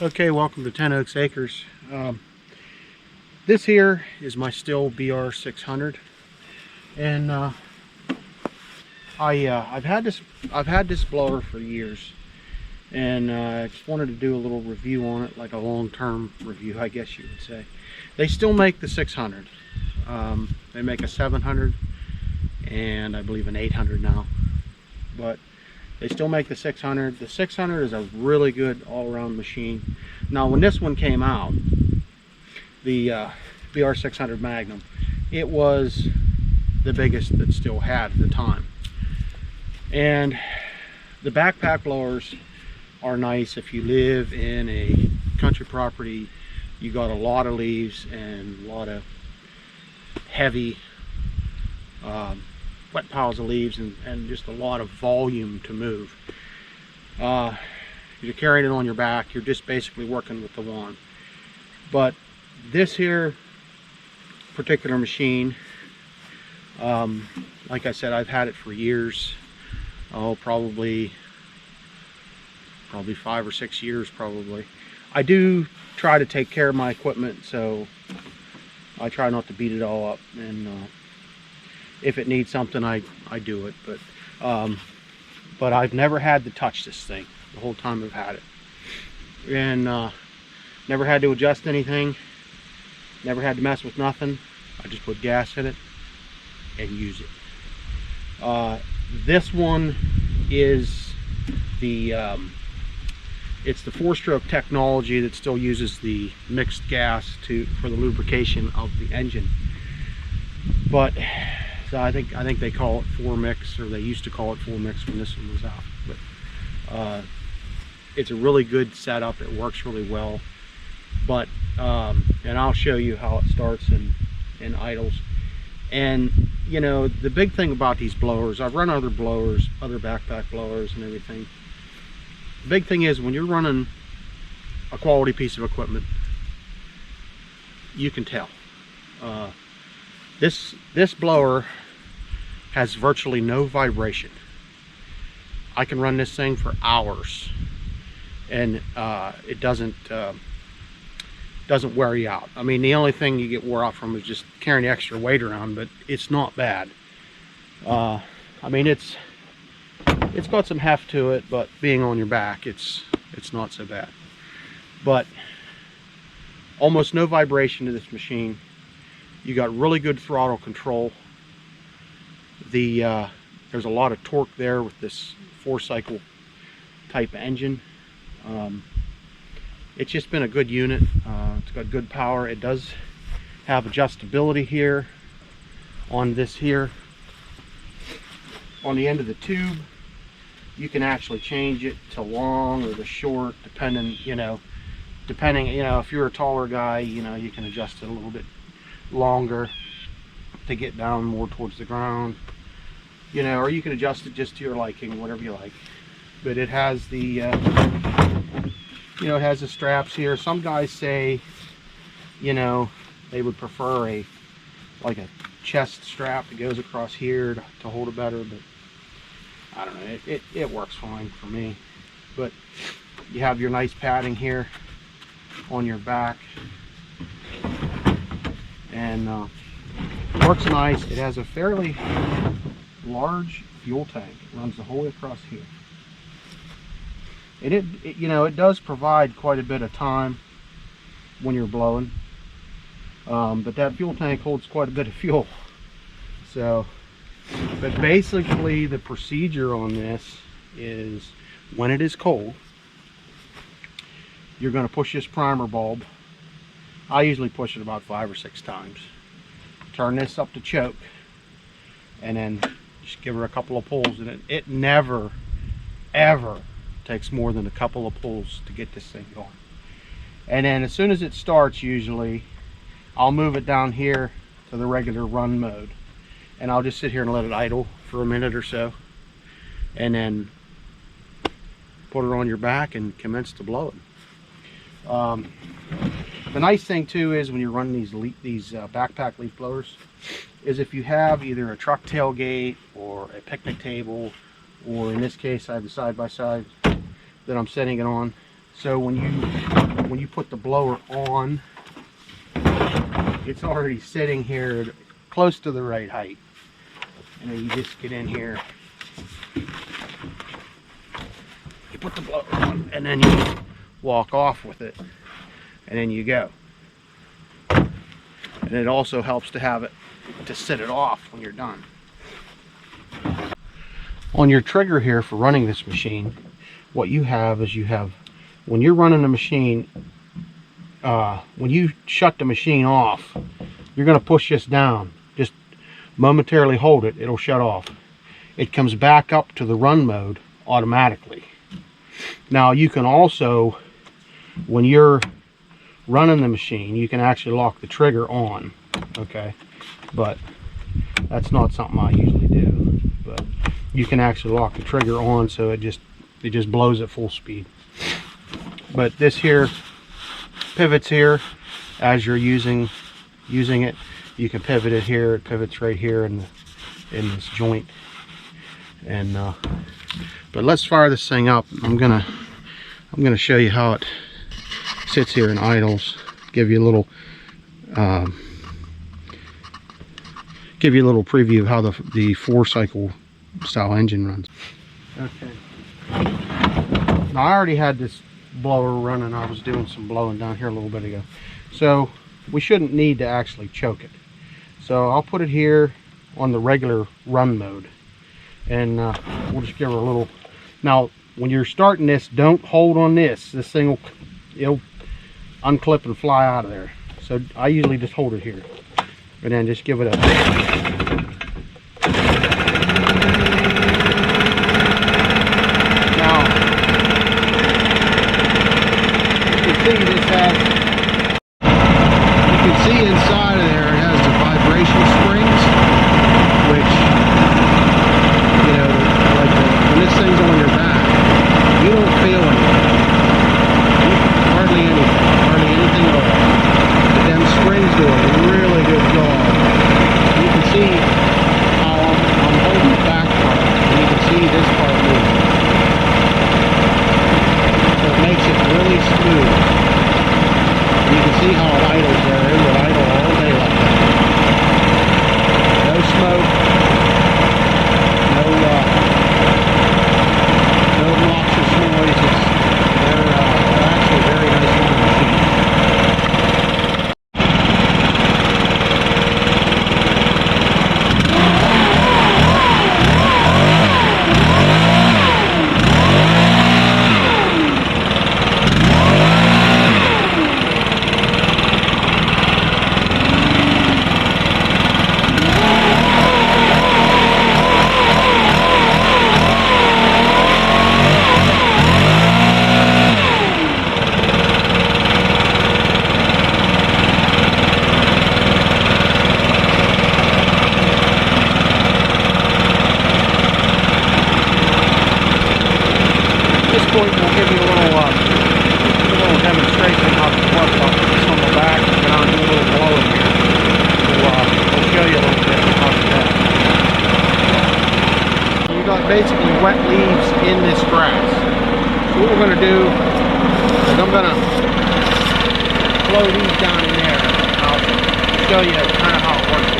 Okay, welcome to 10 Oaks Acres. This here is my Stihl BR 600, and I've had this blower for years, and I just wanted to do a little review on it, like a long-term review, I guess you would say. They still make the 600. They make a 700 and I believe an 800 now, but they still make the 600. The 600 is a really good all-around machine. Now, when this one came out, the BR 600 Magnum, it was the biggest that Stihl had at the time. And the backpack blowers are nice if you live in a country property. You got a lot of leaves and a lot of heavy wet piles of leaves and just a lot of volume to move. You're carrying it on your back, you're just basically working with the wand. But this here particular machine, like I said, I've had it for years. Oh, probably 5 or 6 years probably. I do try to take care of my equipment, so I try not to beat it all up, and if it needs something, I do it. But I've never had to touch this thing the whole time I've had it, and never had to adjust anything, never had to mess with nothing. I just put gas in it and use it. This one is the it's the 4-stroke technology that still uses the mixed gas for the lubrication of the engine. But so I think they call it 4-mix, or they used to call it 4-mix when this one was out. But it's a really good setup. It works really well. But and I'll show you how it starts and idles. And you know, the big thing about these blowers, I've run other blowers, other backpack blowers and everything. The big thing is, when you're running a quality piece of equipment, you can tell. This blower has virtually no vibration. I can run this thing for hours, and it doesn't wear you out. I mean, the only thing you get wore out from is just carrying the extra weight around, but it's not bad. I mean, it's got some heft to it, but being on your back, it's not so bad. But almost no vibration to this machine. You got really good throttle control. There's a lot of torque there with this 4-cycle type engine. It's just been a good unit. It's got good power. It does have adjustability here on this here. On the end of the tube, you can actually change it to long or the short, depending, if you're a taller guy, you can adjust it a little bit longer to get down more towards the ground, or you can adjust it just to your liking, whatever you like. But it has the it has the straps here. Some guys say they would prefer a chest strap that goes across here to hold it better, but I don't know, it works fine for me. But you have your nice padding here on your back, and works nice. It has a fairly large fuel tank. It runs the whole way across here, and it does provide quite a bit of time when you're blowing, but that fuel tank holds quite a bit of fuel. So, but basically the procedure on this is, when it is cold, you're going to push this primer bulb. I usually push it about 5 or 6 times. Turn this up to choke, and then just give her a couple of pulls, and it never ever takes more than a couple of pulls to get this thing going. And then as soon as it starts, usually I'll move it down here to the regular run mode, and I'll just sit here and let it idle for a minute or so, and then put her on your back and commence to blowing. The nice thing too is, when you're running these backpack leaf blowers, is if you have either a truck tailgate or a picnic table, or in this case I have the side-by-side that I'm setting it on, So when you put the blower on, it's already sitting here close to the right height. And then you just get in here, you put the blower on, and then you walk off with it, and then you go. And it also helps to have it to set it off when you're done. On your trigger here for running this machine, what you have is when you're running the machine, when you shut the machine off, you're going to push this down. Just momentarily hold it, it'll shut off. It comes back up to the run mode automatically. Now you can also, when you're running the machine, you can actually lock the trigger on, okay? But that's not something I usually do. But you can actually lock the trigger on so it just blows at full speed. But this here pivots here as you're using it. You can pivot it here. It pivots right here in this joint. And but let's fire this thing up. I'm gonna show you how it sits here and idles. Give you a little preview of how the 4-cycle style engine runs. Okay. Now I already had this blower running. I was doing some blowing down here a little bit ago, so we shouldn't need to actually choke it. So I'll put it here on the regular run mode, and we'll just give her a little. Now when you're starting this, don't hold on this. This thing it'll unclip and fly out of there. So I usually just hold it here, and then just give it a. Now you can see this has. You can see inside of there it has the vibration springs, which, you know, like when this thing's on your back, you don't feel anything. Hardly anything at all. But them springs do a really good job. You can see how I'm holding the back part, and you can see this part moving. So it makes it really smooth. You can see how it idles there. It would idle all day like that. No smoke. No obnoxious noises. They're actually very nice little machines. We'll give you a little demonstration how this works. I'll put this on the back and I'll do a little blowing here. We'll show you a little bit how to do that. You got basically wet leaves in this grass. So what we're going to do is I'm going to blow these down in there. I'll show you kind of how it works.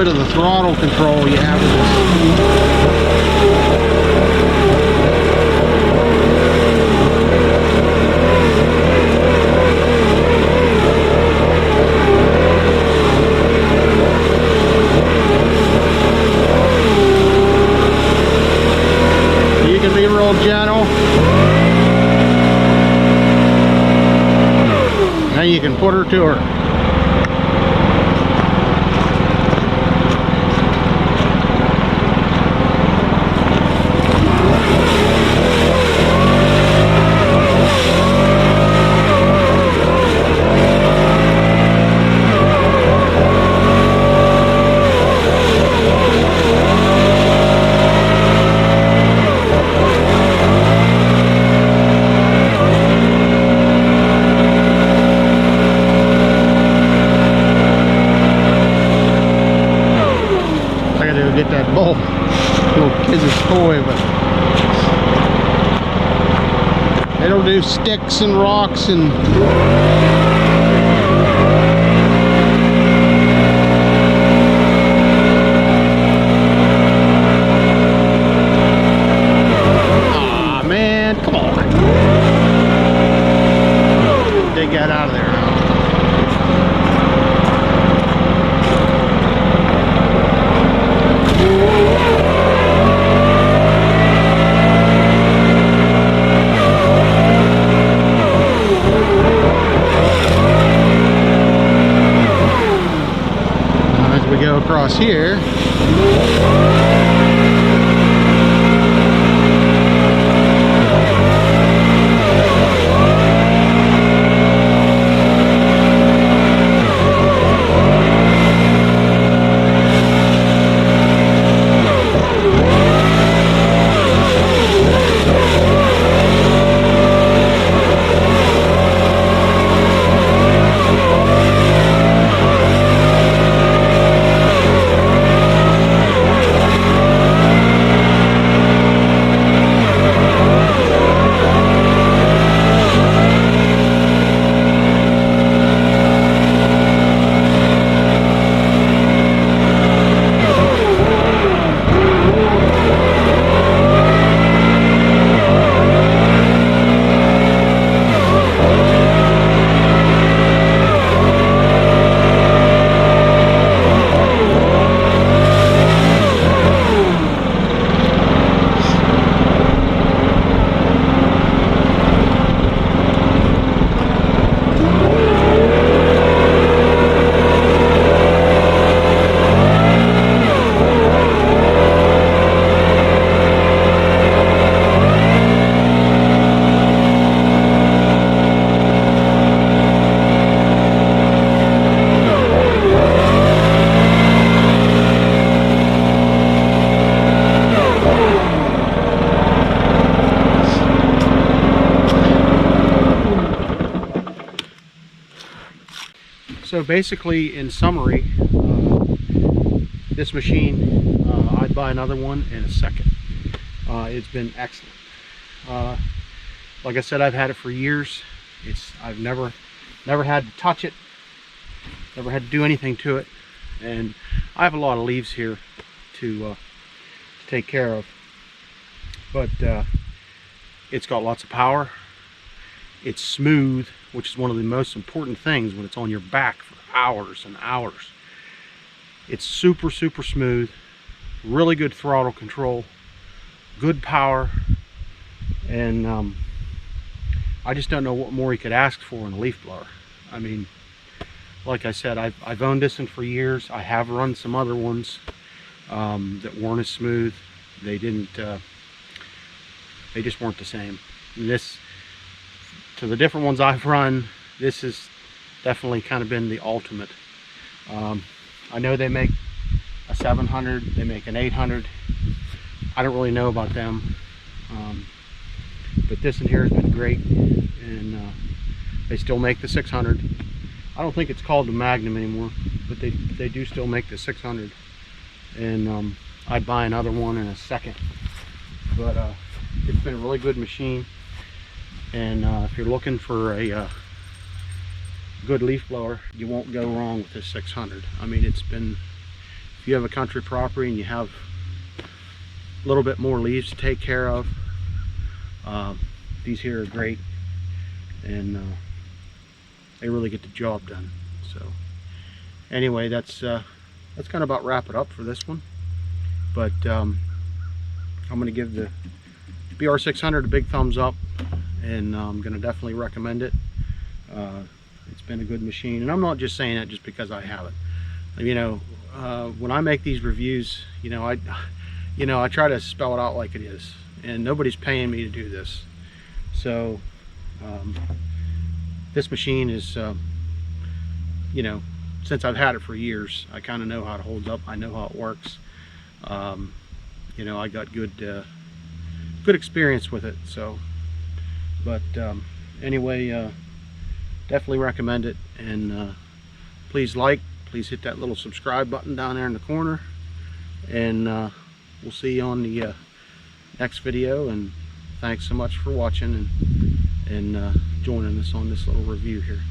bit of the throttle control you have with this. You can be real gentle. Now you can put her to her. Get that ball, little kid's toy, but it'll do sticks and rocks and man, come on, dig that out of there. We go across here. So basically, in summary, this machine, I'd buy another one in a second. It's been excellent. Like I said, I've had it for years. I've never had to touch it, never had to do anything to it, and I have a lot of leaves here to take care of. But it's got lots of power. It's smooth, which is one of the most important things when it's on your back for hours and hours. It's super smooth, really good throttle control, good power, and I just don't know what more you could ask for in a leaf blower. I mean, like I said, I've owned this one for years. I have run some other ones that weren't as smooth. They just weren't the same. And this, to the different ones I've run, this has definitely kind of been the ultimate. I know they make a 700, they make an 800. I don't really know about them, but this in here has been great, and they still make the 600. I don't think it's called the Magnum anymore, but they do still make the 600, and I'd buy another one in a second. But it's been a really good machine. And if you're looking for a good leaf blower, you won't go wrong with this 600. I mean, it's been if you have a country property and you have a little bit more leaves to take care of, these here are great, and they really get the job done. So anyway, that's kind of about wrap it up for this one. But I'm going to give the BR600 a big thumbs up, and I'm going to definitely recommend it. It's been a good machine, and I'm not just saying that just because I have it. You know, when I make these reviews, I try to spell it out like it is, and nobody's paying me to do this. So this machine is, since I've had it for years, I kind of know how it holds up. I know how it works. I got good experience with it. So, but anyway, definitely recommend it. And please hit that little subscribe button down there in the corner. And we'll see you on the next video. And thanks so much for watching and joining us on this little review here.